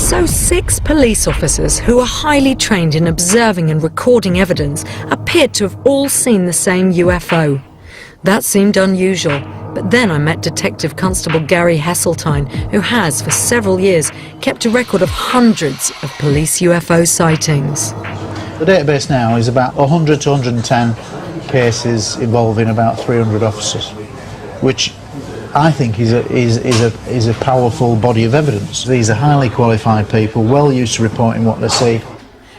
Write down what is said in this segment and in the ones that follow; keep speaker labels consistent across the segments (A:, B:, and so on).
A: So 6 police officers who are highly trained in observing and recording evidence appeared to have all seen the same UFO. That seemed unusual, but then I met Detective Constable Gary Hesseltine, who has, for several years, kept a record of hundreds of police UFO sightings.
B: The database now is about 100 to 110 cases involving about 300 officers, which I think is a powerful body of evidence. These are highly qualified people, well used to reporting what they see.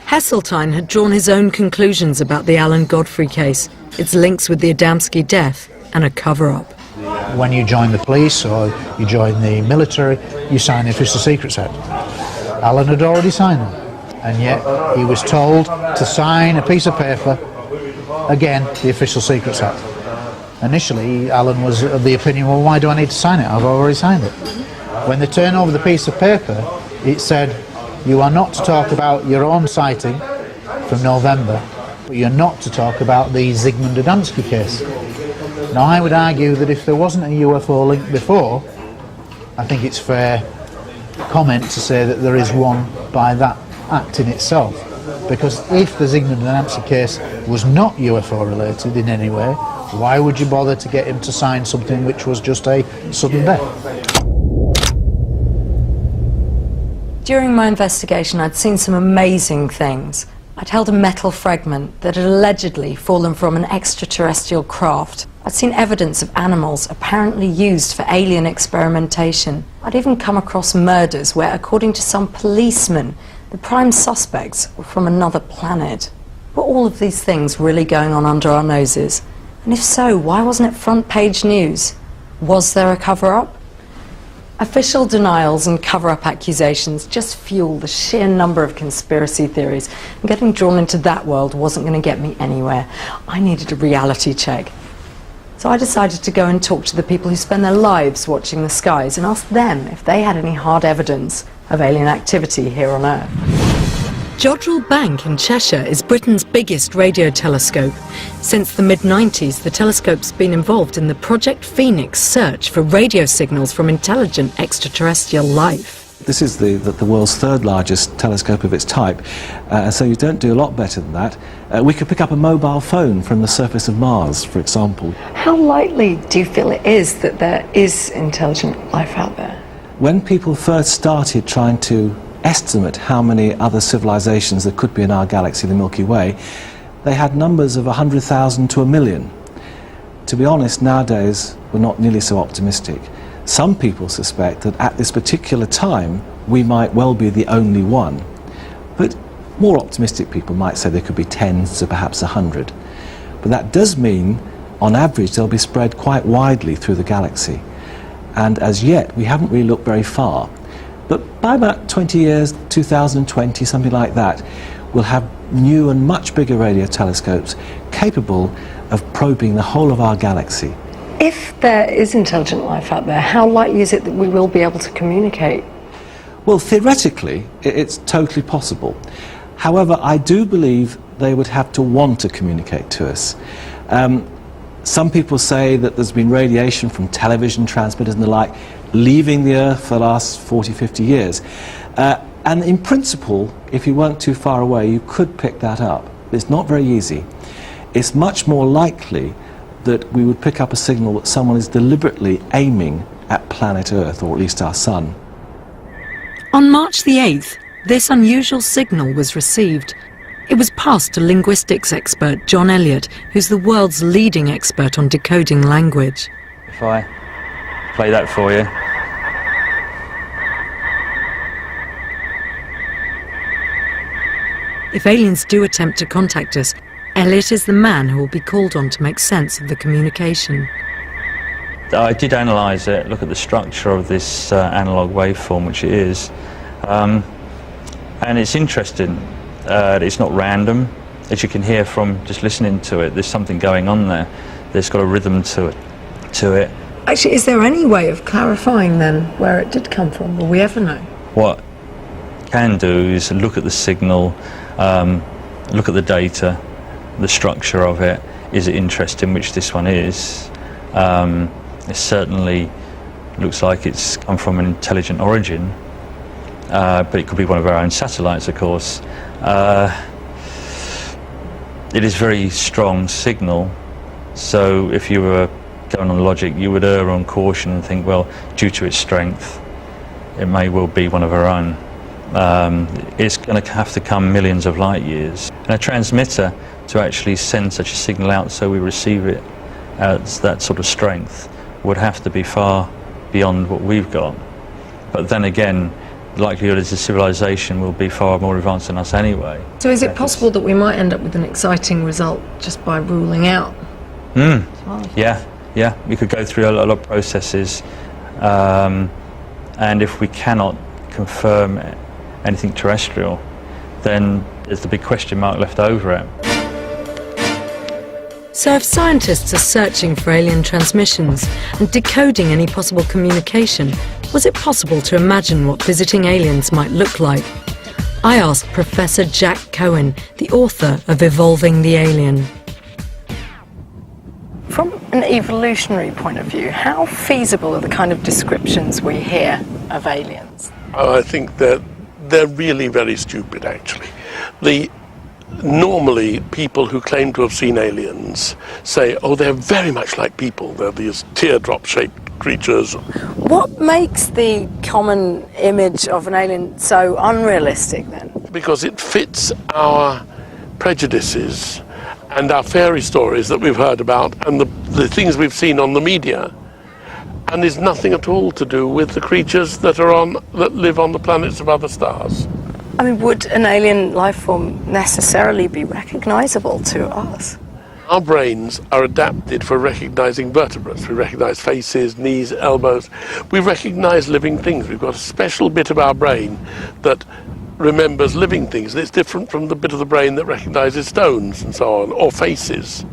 A: Hesseltine had drawn his own conclusions about the Alan Godfrey case, its links with the Adamski death, and a cover-up.
B: When you join the police or you join the military, you sign the Official Secrets Act. Alan had already signed them, and yet he was told to sign a piece of paper, again, the Official Secrets Act. Initially, Alan was of the opinion, well, why do I need to sign it? I've already signed it. When they turn over the piece of paper, it said, you are not to talk about your own sighting from November, but you're not to talk about the Zygmunt Adamski case. Now, I would argue that if there wasn't a UFO link before, I think it's fair comment to say that there is one by that act in itself. Because if the Zygmunt Adamski case was not UFO related in any way, why would you bother to get him to sign something which was just a sudden death?
A: During my investigation, I'd seen some amazing things. I'd held a metal fragment that had allegedly fallen from an extraterrestrial craft. I'd seen evidence of animals apparently used for alien experimentation. I'd even come across murders where, according to some policemen, the prime suspects were from another planet. Were all of these things really going on under our noses? And if so, why wasn't it front page news? Was there a cover-up? Official denials and cover-up accusations just fuel the sheer number of conspiracy theories. And getting drawn into that world wasn't going to get me anywhere. I needed a reality check. So I decided to go and talk to the people who spend their lives watching the skies and ask them if they had any hard evidence of alien activity here on Earth. Jodrell Bank in Cheshire is Britain's biggest radio telescope. Since the mid-90s, the telescope's been involved in the Project Phoenix search for radio signals from intelligent extraterrestrial life.
C: This is the world's third largest telescope of its type, so you don't do a lot better than that. We could pick up a mobile phone from the surface of Mars, for example.
D: How likely do you feel it is that there is intelligent life out there?
C: When people first started trying to estimate how many other civilizations there could be in our galaxy, the Milky Way, they had numbers of 100,000 to 1 million. To be honest, nowadays we're not nearly so optimistic. Some people suspect that at this particular time we might well be the only one, but more optimistic people might say there could be tens to perhaps 100. But that does mean, on average, they'll be spread quite widely through the galaxy. And as yet, we haven't really looked very far. But by about 20 years, 2020, something like that, we'll have new and much bigger radio telescopes capable of probing the whole of our galaxy.
D: If there is intelligent life out there, how likely is it that we will be able to communicate?
C: Well, theoretically, it's totally possible. However, I do believe they would have to want to communicate to us. Some people say that there's been radiation from television transmitters and the like leaving the Earth for the last 40, 50 years. And in principle, if you weren't too far away, you could pick that up. It's not very easy. It's much more likely that we would pick up a signal that someone is deliberately aiming at planet Earth, or at least our sun.
A: On March the 8th, this unusual signal was received. It was passed to linguistics expert John Elliott, who's the world's leading expert on decoding language.
E: If I play that for you.
A: If aliens do attempt to contact us, Elliott is the man who will be called on to make sense of the communication.
E: I did analyse it, look at the structure of this analogue waveform, which it is, and it's interesting. It's not random, as you can hear from just listening to it. There's something going on there. There's got a rhythm to it.
D: Actually, is there any way of clarifying then where it did come from? Will we ever know?
E: What you can do is look at the signal, look at the data, the structure of it. Is it interesting, which this one is? It certainly looks like it's come from an intelligent origin. but it could be one of our own satellites, of course. It is very strong signal, so if you were going on logic, you would err on caution and think, well, due to its strength, it may well be one of our own. It's going to have to come millions of light years. And a transmitter, to actually send such a signal out so we receive it at that sort of strength, would have to be far beyond what we've got. But then again, the likelihood is the civilization will be far more advanced than us anyway.
D: So is it possible that we might end up with an exciting result just by ruling out?
E: Yeah, we could go through a lot of processes, and if we cannot confirm anything terrestrial, then there's the big question mark left over it.
A: So if scientists are searching for alien transmissions and decoding any possible communication, was it possible to imagine what visiting aliens might look like? I asked Professor Jack Cohen, the author of Evolving the Alien.
D: From an evolutionary point of view, how feasible are the kind of descriptions we hear of aliens?
F: I think that they're really very stupid, actually. Normally, people who claim to have seen aliens say, oh, they're very much like people. They're these teardrop-shaped creatures.
D: What makes the common image of an alien so unrealistic, then?
F: Because it fits our prejudices and our fairy stories that we've heard about and the things we've seen on the media, and is nothing at all to do with the creatures that live on the planets of other stars.
D: I mean, would an alien life form necessarily be recognizable to us?
F: Our brains are adapted for recognizing vertebrates. We recognize faces, knees, elbows. We recognize living things. We've got a special bit of our brain that remembers living things. It's different from the bit of the brain that recognizes stones and so on, or faces.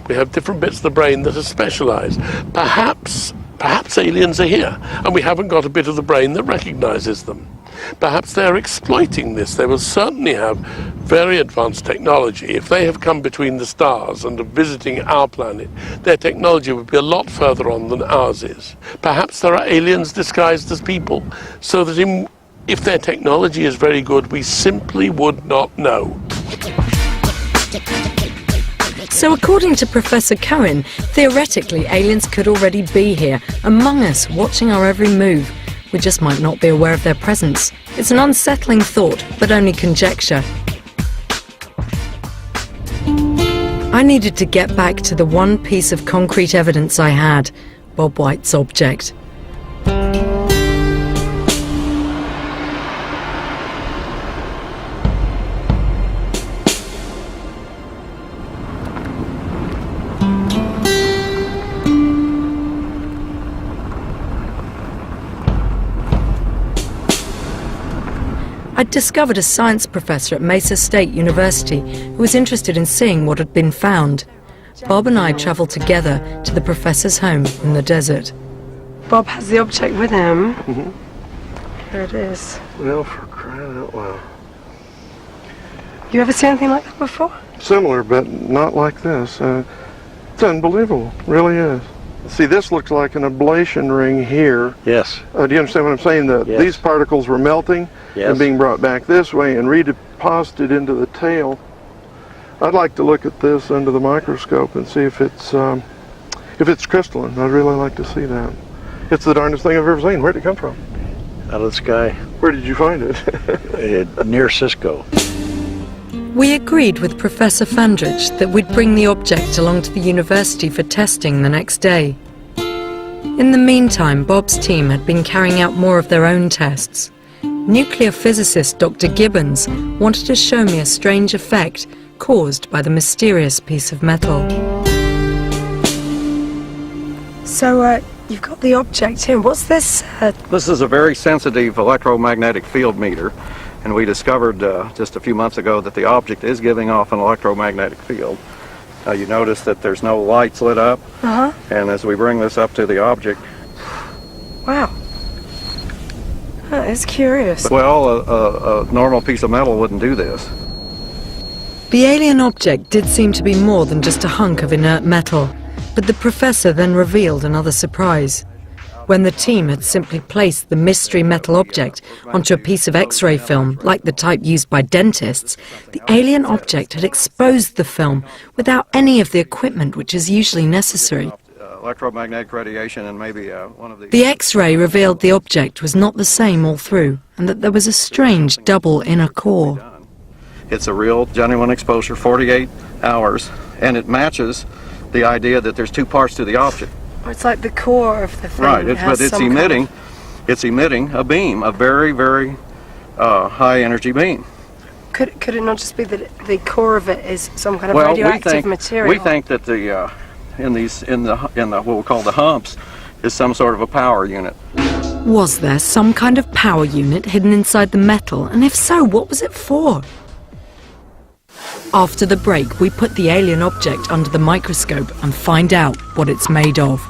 F: We have different bits of the brain that are specialized. Perhaps aliens are here, and we haven't got a bit of the brain that recognizes them. Perhaps they're exploiting this. They will certainly have very advanced technology. If they have come between the stars and are visiting our planet, their technology would be a lot further on than ours is. Perhaps there are aliens disguised as people, so that if their technology is very good, we simply would not know.
A: So according to Professor Cohen, theoretically aliens could already be here, among us, watching our every move. We just might not be aware of their presence. It's an unsettling thought, but only conjecture. I needed to get back to the one piece of concrete evidence I had, Bob White's object. I'd discovered a science professor at Mesa State University who was interested in seeing what had been found. Bob and I travelled together to the professor's home in the desert.
D: Bob has the object with him.
F: Mm-hmm.
D: There it is.
F: Well, for crying out loud.
D: You ever seen anything like that before?
G: Similar, but not like this. It's unbelievable, really is. See, this looks like an ablation ring here.
H: Yes.
G: Do you understand what I'm saying?
H: Yes.
G: These particles were melting and being brought back this way and redeposited into the tail. I'd like to look at this under the microscope and see if it's crystalline. I'd really like to see that. It's the darndest thing I've ever seen. Where'd it come from?
H: Out of the sky.
G: Where did you find it?
H: Near Cisco.
A: We agreed with Professor Fandrich that we'd bring the object along to the university for testing the next day. In the meantime, Bob's team had been carrying out more of their own tests. Nuclear physicist Dr. Gibbons wanted to show me a strange effect caused by the mysterious piece of metal.
D: So, you've got the object here. What's this?
I: This is a very sensitive electromagnetic field meter, and we discovered just a few months ago that the object is giving off an electromagnetic field. You notice that there's no lights lit up, and as we bring this up to the object...
D: Wow. That is curious.
I: Well, a normal piece of metal wouldn't do this.
A: The alien object did seem to be more than just a hunk of inert metal, but the professor then revealed another surprise. when the team had simply placed the mystery metal object onto a piece of X-ray film, like the type used by dentists, the alien object had exposed the film without any of the equipment which is usually necessary.
I: Electromagnetic radiation and maybe one of the...
A: The X-ray revealed the object was not the same all through, and that there was a strange double inner core.
I: It's a real, genuine exposure, 48 hours, and it matches the idea that there's two parts to the object.
D: It's like the core of the thing.
I: Right, but it's emitting a beam, a very, very high energy beam.
D: Could it not just be that the core of it is some kind of radioactive material?
I: We think that the in the what we'll call the humps is some sort of a power unit.
A: Was there some kind of power unit hidden inside the metal, and if so, what was it for? After the break, we put the alien object under the microscope and find out what it's made of.